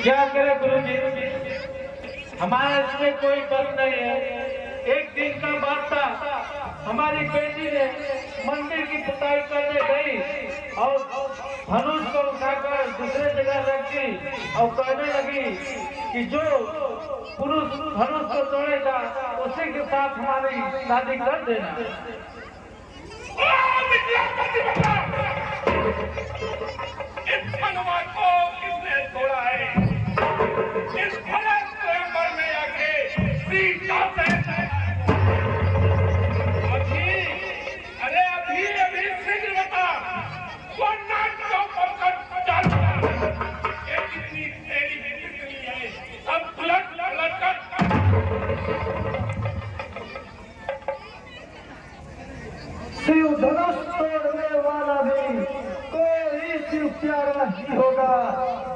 क्या करे गुरुजी, हमारे इसमें कोई बस नहीं है। एक दिन का बात था, हमारी बेटी ने मंदिर की पुताई करने गई और धनुष को उठाकर दूसरे जगह रख दी और कहने लगी कि जो पुरुष धनुष को तोड़ेगा उसी के साथ हमारी शादी कर देना। इस हनुमान को किसने तोड़ा है? इस भले स्वयंवर में आके सीता से अभी शीघ्र बता, वरना क्यों पकड़ चल। ये कितनी तेरी कितनी है, सब पलट कर शिव धनुष तोड़ने वाला भी कोई शिव प्यारा ही होगा।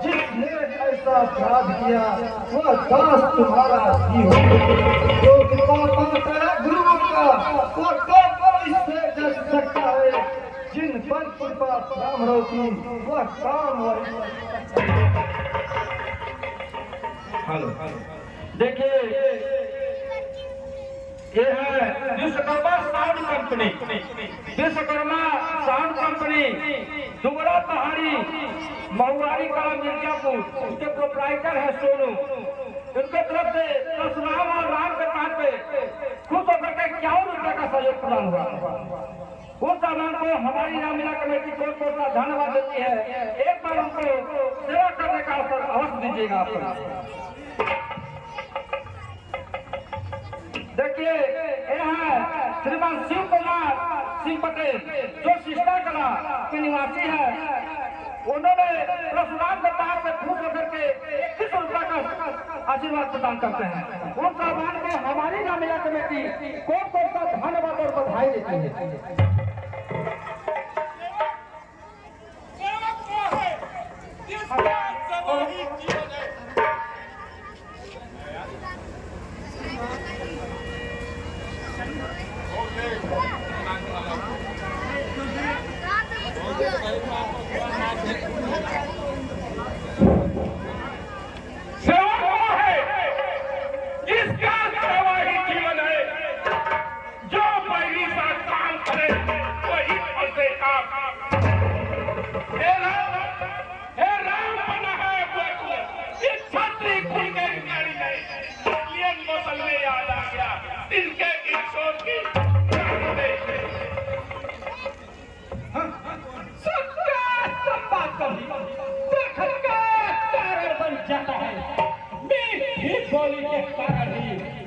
जिसने ऐसा अपराध किया वह दास तुम्हारा ही होगा। जो कृपा पाता है गुरु का वो कब इससे जज सकता है। जिन पर कृपा ब्राह्मणों की वह काम देखिए, ये है Vishwakarma sound company. Vishwakarma sound company Dugda पहाड़ी महुआरी कला मिर्जापुर, उसके प्रोप्राइटर है सोनू। उनके तरफ से परशुराम और राम के पास पे खुश होकर के 51 रुपए का सहयोग प्रदान हुआ। उस सामान को हमारी रामलीला कमेटी कोट का धन्यवाद देती है। एक बार उनको सेवा करने का अवसर अवश्य दीजिएगा। आप देखिए, यहाँ श्रीमान शिव कुमार सिंह पटेल जो शिष्टा कला के निवासी है, उन्होंने परशुराम के पास से खुश होकर के 21 रुपए का आशीर्वाद प्रदान करते हैं। उन सामान को हमारी रामलीला कमेटी कोट का धन्यवाद और बधाई देती है।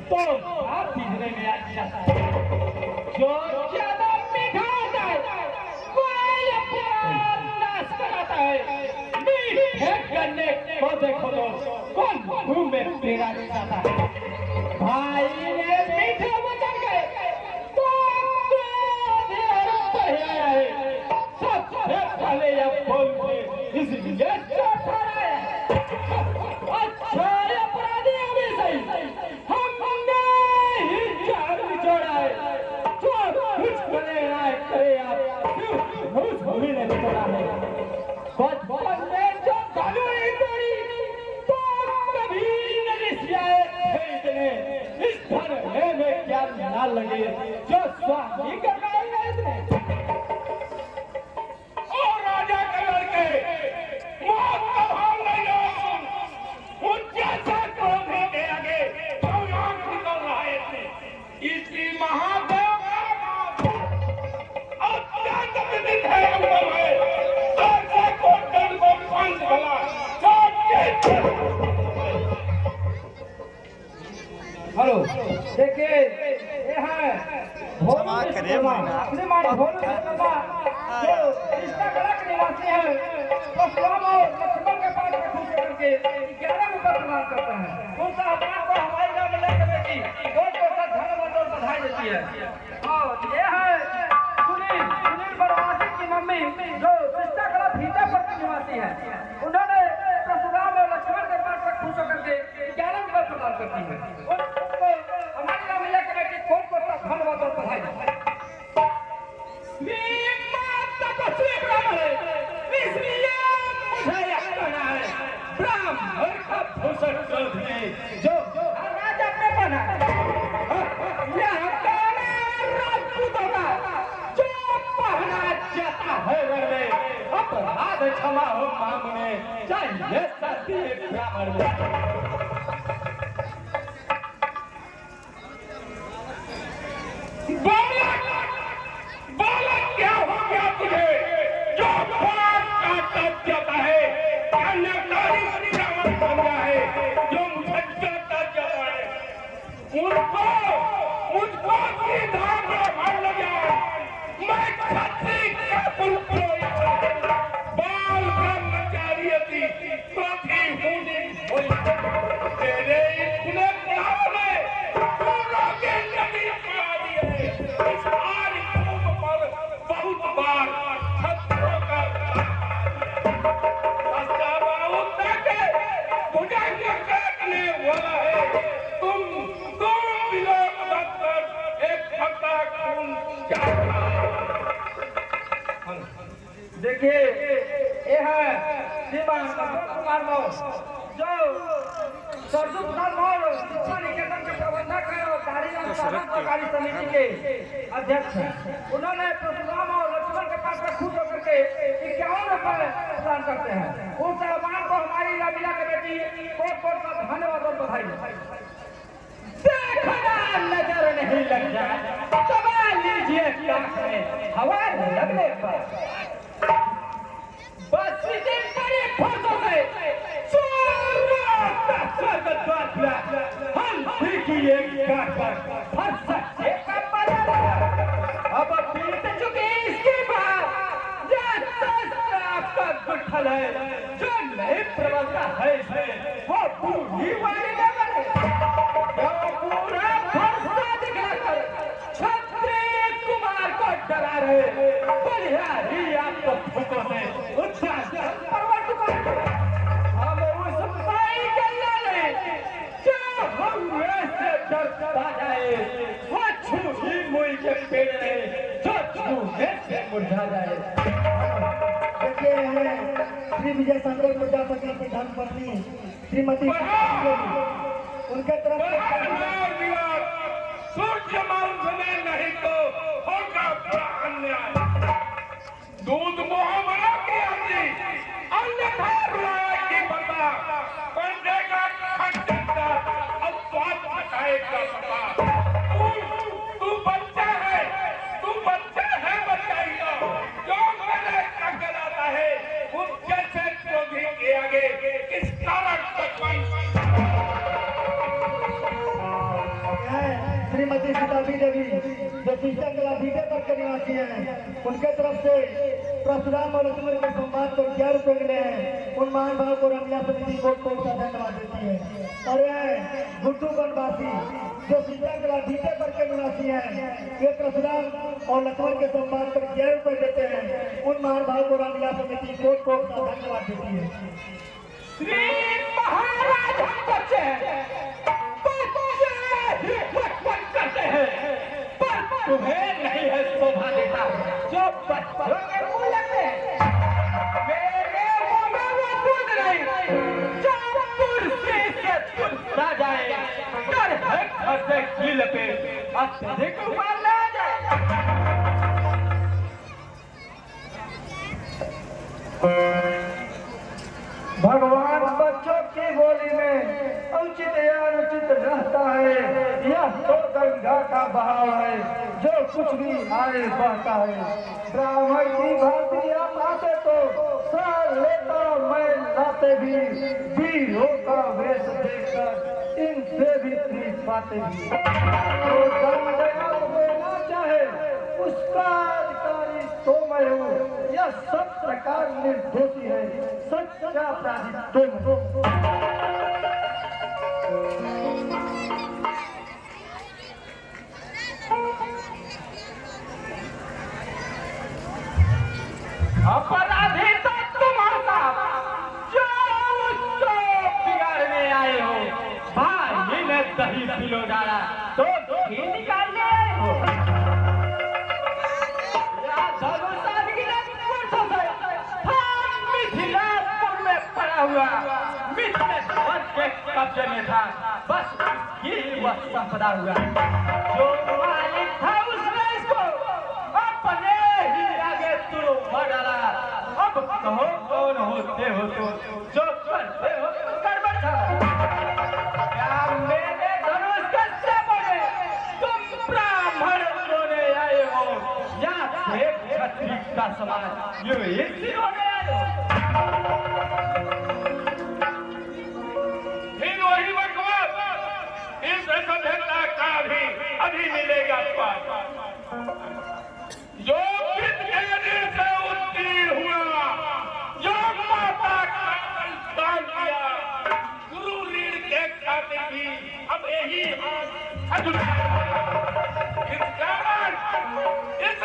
तो आप पिछले में अच्छा जो ज्यादा मीठा होता है वही अपना नाश कराता है। मीठे गन्ने को देखो तो कौन मुंह में तेरा जाता है। भाई ने मीठे वचन गए तो सबसे पहले यह बोल के इसलिए चौथा है। अच्छा अपराधी अभी सही लगे जो स्वामी का और राजा के लड़के मौत का भाव नहीं हो, उनके साथ क्रोधी के आगे आंख निकल रहा है। इसकी महादेव अत्यंत विदित है अंदर है। ऐसे को दंड को पंच भला हेलो देखिए, निवासी है परशुराम और लक्ष्मण के पास खुश करके 11 रुपए प्रदान करते हैं। उनका अपमान को हमारी रामलीला कमेटी बहुत धन्यवाद और बधाई देती है। और ये है सुनील बनवासी की मम्मी जो शिष्टा कला फीतापुर की निवासी है। उन्होंने परशुराम और लक्ष्मण के पास खुश होकर के 11 रुपए प्रदान करती है। हमारी रामलीला कमेटी बहुत धन्यवाद और बधाई देती है। इसलिए मुझे यह कहना है, ब्राह्मण जो राजा पे बना यह काला राजपूतों का जो पहना जाता है रण में अपराध क्षमा हो मांगने चाहिए सती ब्राह्मण में। बालक क्या हो गया तुझे जो बात काटता जाता है कन्याकारी ब्राह्मण बन गया है जो मुझे जाता जाता है मुझको सीधा ब्राह्मण लग जाए मैं छत्री का पुत्र बाल ब्रह्मचारी प्रति हूँ तेरे इतने बुढ़ापे में दोनों के नदी पा दिए सारी कौम पर बहुत बार छत्रों का भुजंग काटने वाला है तुम विलोक कर एक फटा खून देखिए ये है श्रीमान कुमार मौर्य जो सरदुप्ता मौर्य शिक्षा निकेतन के प्रबंधक है और सरकारी समिति के अध्यक्ष हैं। उन्होंने परशुराम और लक्ष्मण के पास में खुद होकर के 51 रुपए प्रदान करते हैं। उन साहबान को हमारी रामीला के बेटी कोट कोट का धन्यवाद और बधाई। देखना नजर नहीं लग जाए दबा लीजिए क्या करें हवा लगने पर बस इसी बड़े फोटो से हम देखिए अब बीत चुकी इसके बाद आपका गुठल है जो नहीं प्रबंधता है इसमें वो पूरी वाली लेवल पूरा भरोसा दिखाकर छत्री कुमार को डरा रहे बढ़िया ही आपको फूकों से हम उस भाई के लाले जो हमरे से डरता जाए वो छूही मुई के पेड़ में जो छूहे से मुरझा जाए। देखिए श्री विजय शंकर प्रजापति की धर्मपत्नी श्रीमती उनके तरफ सूर्य मांगने नहीं तो होगा बड़ा अन्याय दूध मोह बना के आदि अन्यथा रुलाया की बता पंडे का खंडा अब स्वाद बताएगा बता तू बच्चा है बचाएगा जो मेरे टक्कर आता है वो कैसे क्रोधी के आगे किस कारण तक श्रीमती सीताबी देवी जो शीशा भीटे पर के निवासी हैं उनके तरफ से परशुराम और लक्ष्मण के संवाद पर 11 रुपए मिले हैं। उन महान भाव को रमला समिति कोट कोट का धन्यवाद देती है। और यह गुड्डू बनवासी जो शीशा भीटे पर के निवासी हैं वे परशुराम और लक्ष्मण के संवाद पर 11 रुपए देते हैं। उन महान भाव को रमला समिति कोट कोट का धन्यवाद देती है। श्री महाराज बच्चे करते हैं पर तुम्हें नहीं है शोभा देता जो बच्चों के मुंह लगते हैं मेरे मुंह में वो दूध नहीं जो कुर्सी से टूटा जाए डर है घर से कील पे अत्यधिक ऊपर ले जाए। भगवान बच्चों की बोली में उचित या अनुचित रहता है यह तो गंगा का बहाव है जो कुछ भी आए बहता है। ब्राह्मण की भांति आप आते तो साल लेता मैं लाते भी वीरों का वेश देखकर इनसे भी प्रीत पाते भी तो धर्म देना चाहे उसका अधिकारी तो मैं हूँ। यह सब प्रकार निर्दोषी है सच्चा अपराधी तुम। अपराधी तो तुम्हारा जो उसको बिगाड़ने आए हो भाई ने दही पिलो डाला तो घी निकालने आए हो मिथिलापुर में पड़ा बना हुआ मित्र ध्वज के कब्जे में था। बस ये वह संपदा हुआ जो मालिक था उसने इसको अपने ही आगे तुड़वा डाला। अब कहो कौन होते हो तो जो करते हो गड़बड़ था। क्या मेरे धनुष के सामने तुम ब्राह्मण होने आए हो या एक क्षत्रिय का समान यूं ही होने आए हो? फिर वही बकवास इस सभ्यता का भी अभी मिलेगा पास। जो विद्यालय से उत्तीर्ण हुआ, जो माता का दान किया, गुरु ऋण के खाते भी अब यही हाथ इस कारण इस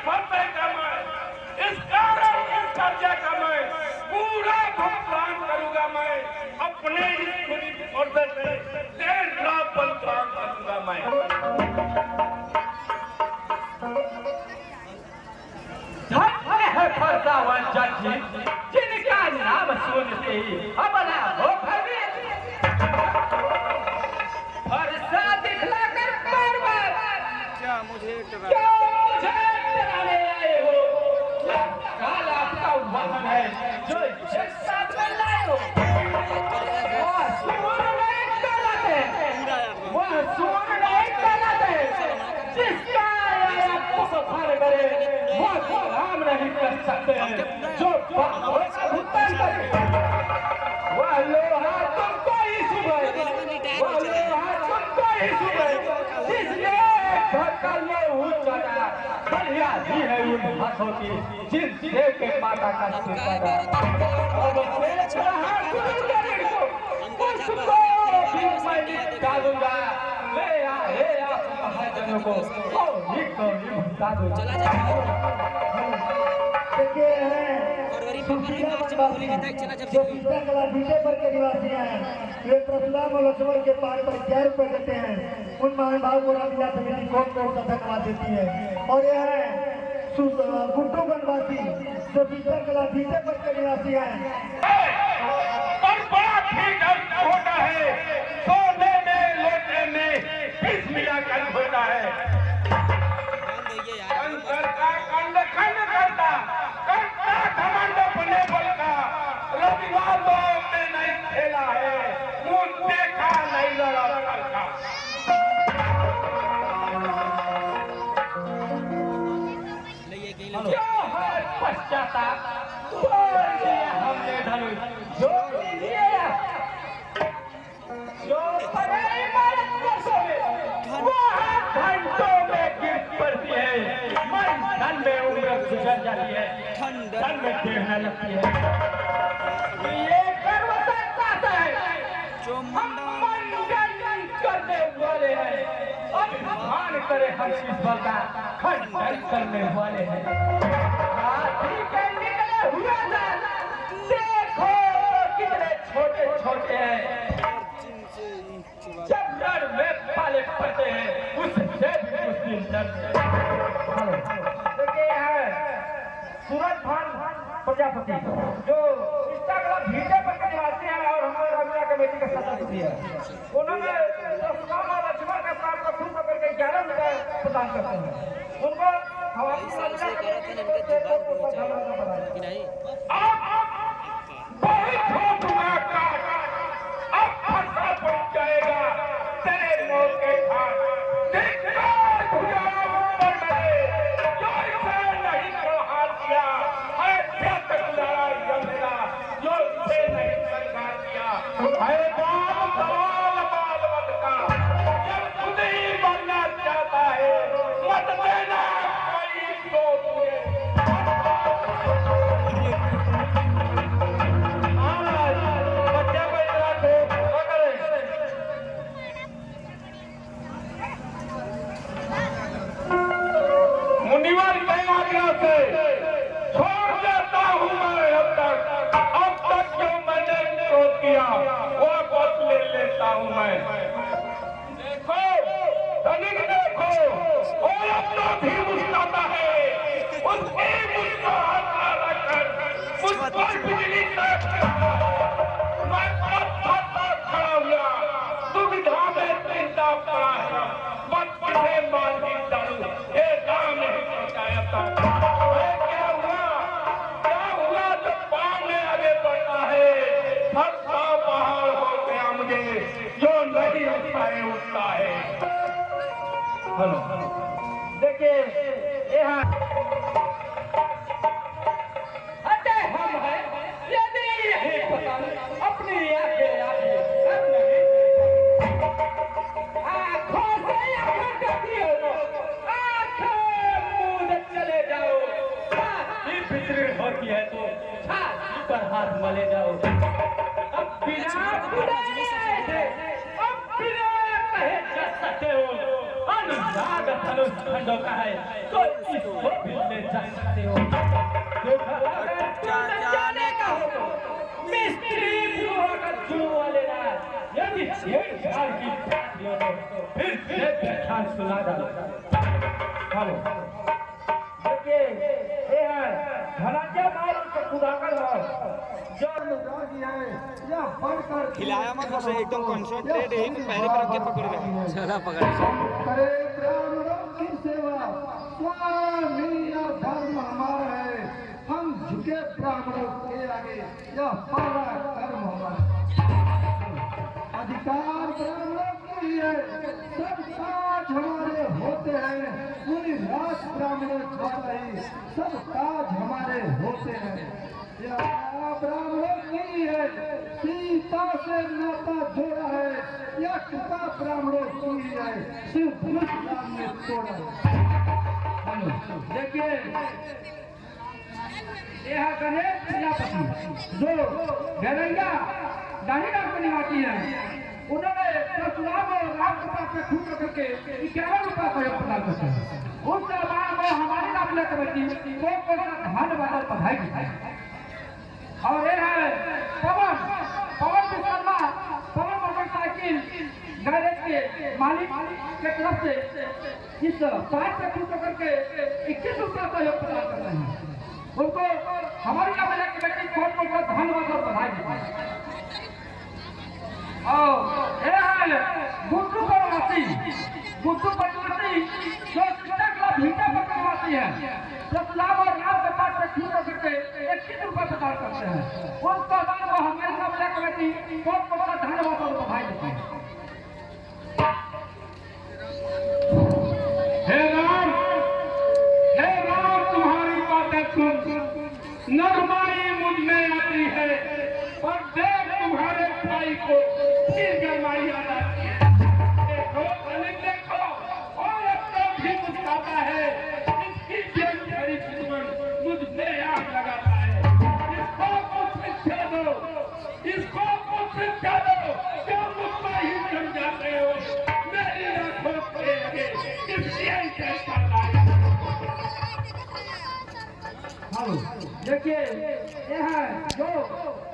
फतह का मैं इस कारण इस कर्जा का मैं पूरा भुगतान करूंगा। मैं अपने इस खुदी फर्ज से 1.5 लाख भुगतान करूंगा। धन्य है फरसावन जज जिनका नाम सुनते ही अपना हो भयभीत। फरसा दिखलाकर बार-बार क्या मुझे डराने आए हो? क्या काल आपका वाहन है जो इसे साथ में लाए हो? वह सूर्य नहीं कहलाते जिसका आपको भर करे वो काम नहीं कर सकते जो भुगतान करे। वह लोहा तुमको ही सुबह जिसने धक्का लहू चढ़ा बढ़िया ही है उन हाथों की जिनसे के माता का सुपारा। अब पेट रहा उसको भी मैं निकालूंगा। ले आप महाजनों को बता दूंगा। देखिए जो सीता कला बीटे पर के निवासी हैं वे परशुराम और लक्ष्मण के पार पर 11 रुपए देते हैं। उन महानुभाव को रामलीला समिति कोट का धन्यवाद देती है। और यह है गुड्डू वनवासी जो सीता कला बीटे पर के निवासी हैं। और बड़ा ठीक होता है, सोने में लोटे में बीच मिलाकर होता है। घमंड अपने बल का रविवार में नहीं खेला है, मुंह देखा नहीं लड़ा का। जो है पश्चाताप हमने धनुष जो पढ़ाई मारत वर्षों में वहाँ घंटों में गिर पड़ती है। मन धन में उम्र गुजर जाती है, धन में गिरने लगती है। ये गर्व सकता है हम मंडन करने वाले हैं। अभिमान करे हम इस बल का खंडन करने वाले हैं। हाथी के निकले हुए दांत देखो कितने छोटे छोटे हैं। जब रण में पाले पड़ते हैं उससे भी मुश्किल देखिए है सूरज भान प्रजापति जो इंस्टाग्राम भीटे पर के निवासी हैं और हमारे रामलीला कमेटी के सदस्य हैं। उन्होंने परशुराम और लक्ष्मण के प्राण को छू करके 11 रुपए प्रदान करते हैं। उनको हमारी रामलीला कमेटी की ओर से बहुत धन्यवाद बताएं। अब फंसा पहुंच जाएगा तेरे मौत के घाट। जो इसे नहीं को हार दिया है जो इसे नहीं स्वीकार किया है बाल बाल बाल का जब खुद ही बनना चाहता है मत हेलो देखिए यहाँ हटे हम हैं यदि यही पसंद अपनी आंखें आंखें सब नहीं आंखों से आंखें करती हो तो आंखें मूंद चले जाओ ये फिक्र होती है तो छाती पर हाथ मले जाओ अब बिना अनुराग धनुष खंडों का है तो इसको मिलने जा सकते हो जाने का हो तो मिस्त्री वाले ना यदि छेड़छाड़ की बात हो तो फिर से व्याख्यान सुना डालो हेलो देखिए ये है धनंजय माल का खुदाकर है जो या बढ़कर खिलाया मत उसे एकदम कंसंट्रेट ही पैर पर रख के पकड़ रहा है चला पकड़ करे ब्राह्मणों की सेवा स्वामी या धर्म हमारा है हम झुके ब्राह्मणों के आगे यह हमारा कर्म हमारा अधिकार ब्राह्मणों की ही है सब काज हमारे होते हैं पूरी रात ब्राह्मणों द्वारा ही सब काज हमारे होते हैं यह ब्राह्मणों की है सीता से नाता जोड़ा है या कृपा ब्राह्मणों की है सिर्फ राम ने तोड़ा है देखिए यह गणेश प्रजापति जो गैरैया दाहिना को निवासी है उन्होंने परशुराम और राम कृपा पे खूब करके 11 रुपया को प्रदान करते हैं उस दरबार में हमारी नाम कमेटी को धन्यवाद और बधाई दी और ये है पवन विश्वकर्मा पवन मोटरसाइकिल गैरेज के मालिक के तरफ से इस 5 से शुरू करके 21 रुपया का योग प्रदान करते हैं उनको हमारी नाम कमेटी को धन्यवाद और बधाई दी और ये है गुड्डू प्रवासी जो भीटा प्रवासी है सतलाम और राम के पास से शुरू करके 21 रुपया प्रदान करते हैं उन प्रदान को हमारी नाम कमेटी बहुत धन्यवाद और बधाई देती है हे राम तुम्हारी बातें सुन नरमाई मुझ में आती है पर देख तुम्हारे भाई को फिर गरमाई आ जाती है देखो अनिल देखो और अब तो भी मुस्कुराता है इसकी जेल भरी दुश्मन मुझ में आग लगाता है इसको कुछ शिक्षा दो इसको कुछ शिक्षा दो जो मुझ ही समझाते हो मेरी आंखों के आगे इसलिए कैसा लाए देखिए ये है जो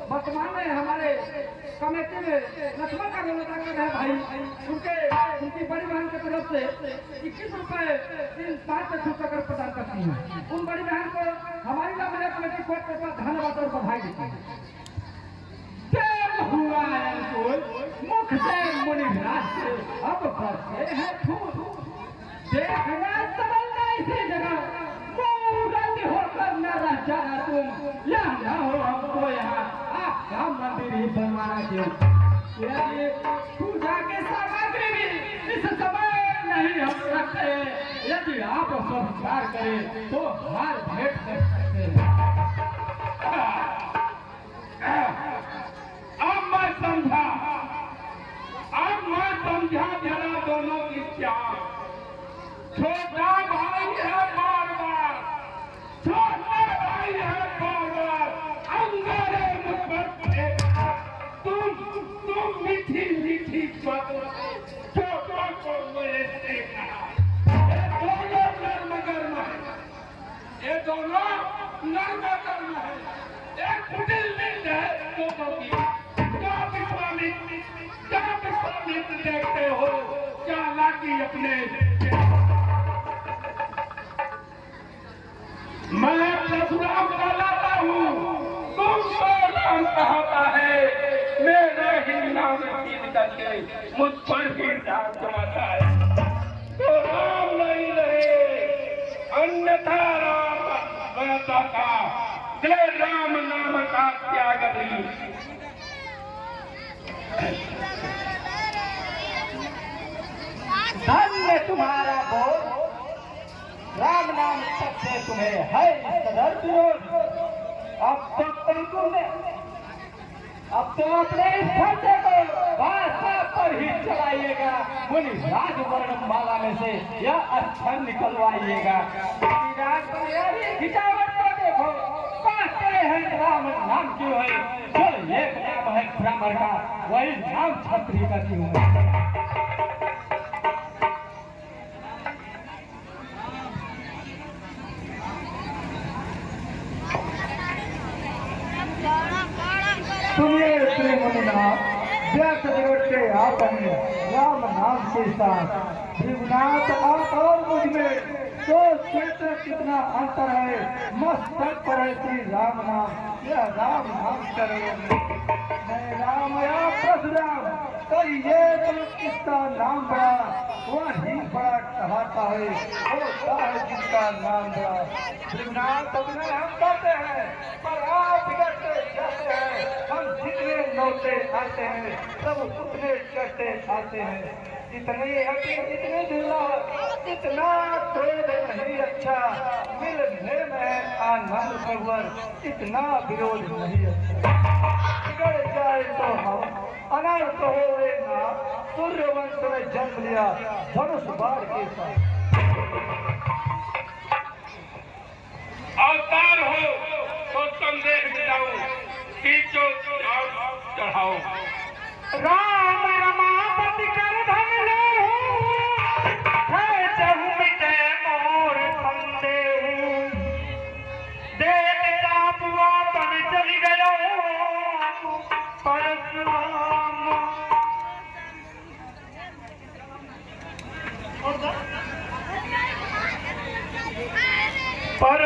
वर्तमान में हमारे कमेटी में लक्ष्मण का व्यवस्था कर रहे भाई उनकी बड़ी बहन की तरफ से 21 रुपए इन 5 से छूट कर प्रदान करती हैं उन बड़ी बहन को हमारी नाम कमेटी को धन्यवाद और बधाई देती है हुआ मुख से मुनिराज अब करते हैं देखना समझना इसी जगह होकर न रह जाना तुम यह न हो हमको यहाँ आपका मंदिर ही बनवाना चाहिए पूजा की सामग्री भी इस समय नहीं हम रखते यदि आप संस्कार करें तो हार भेंट कर सकते हैं अब मैं समझा जरा दोनों की क्या छोटा भाई है बार छोटा भाई है बार अंगारे मुझ पर तुम मीठी बातों छोटा को मेरे से कहा ये दोनों नर्म गर्म है ये दोनों नर्म गर्म है एक कुटिल मिल है दोनों की विश्वामित्र देखते हो क्या लागी अपने मैं परशुराम का लाता हूँ तुमको राम कहता है मेरे ही नाम कीर्तन करके मुझ पर ही डाक जमाता है तो राम नहीं रहे अन्यथा राम रहता था जय राम नाम का त्याग नहीं धन्य तुम्हारा बोल राम नाम सबसे तुम्हें है इस कदर विरोध। अब तो अपने इस खर्चे को भाषा पर ही चलाइएगा। मुनि राजवर्ण माला में से यह अक्षर निकलवाइएगा। खिंचावट को देखो, कहते हैं राम नाम क्यों है? जो एक नाम है ब्राह्मण का, वही नाम क्षत्रिय का क्यों है? सुनिए श्री मुनिनाथ, व्यक्त निकटते आपने राम नाम के साथ विघ्नाथ आप और मुझ में तो क्षेत्र कितना अंतर है। मस्तक पर है श्री राम नाम, यह राम नाम करे मैं राम या परशुराम, तो ये तो किसका नाम बड़ा वही बड़ा कहता है, होता है जिसका नाम बड़ा। विघ्नाथ अभिनय हम करते हैं पर आप बिगड़ते जाते हैं। हम जितने लौटे आते हैं सब उतने चढ़ते आते हैं। इतने हटी इतने ढीला इतना क्रोध नहीं अच्छा, मिलने में आनंद प्रवर इतना विरोध नहीं अच्छा। बिगड़ जाए तो हम अनर्थ हो ना। सूर्यवंश में जन्म लिया धनुष बाढ़ के साथ। अवतार हो तो संदेह मिटाओ, खींचो चढ़ाओ। राम रमापति कर धन लो, है चहु मिटे मोर संदेह। देवता बुआ बन चली गयो परशुराम। पर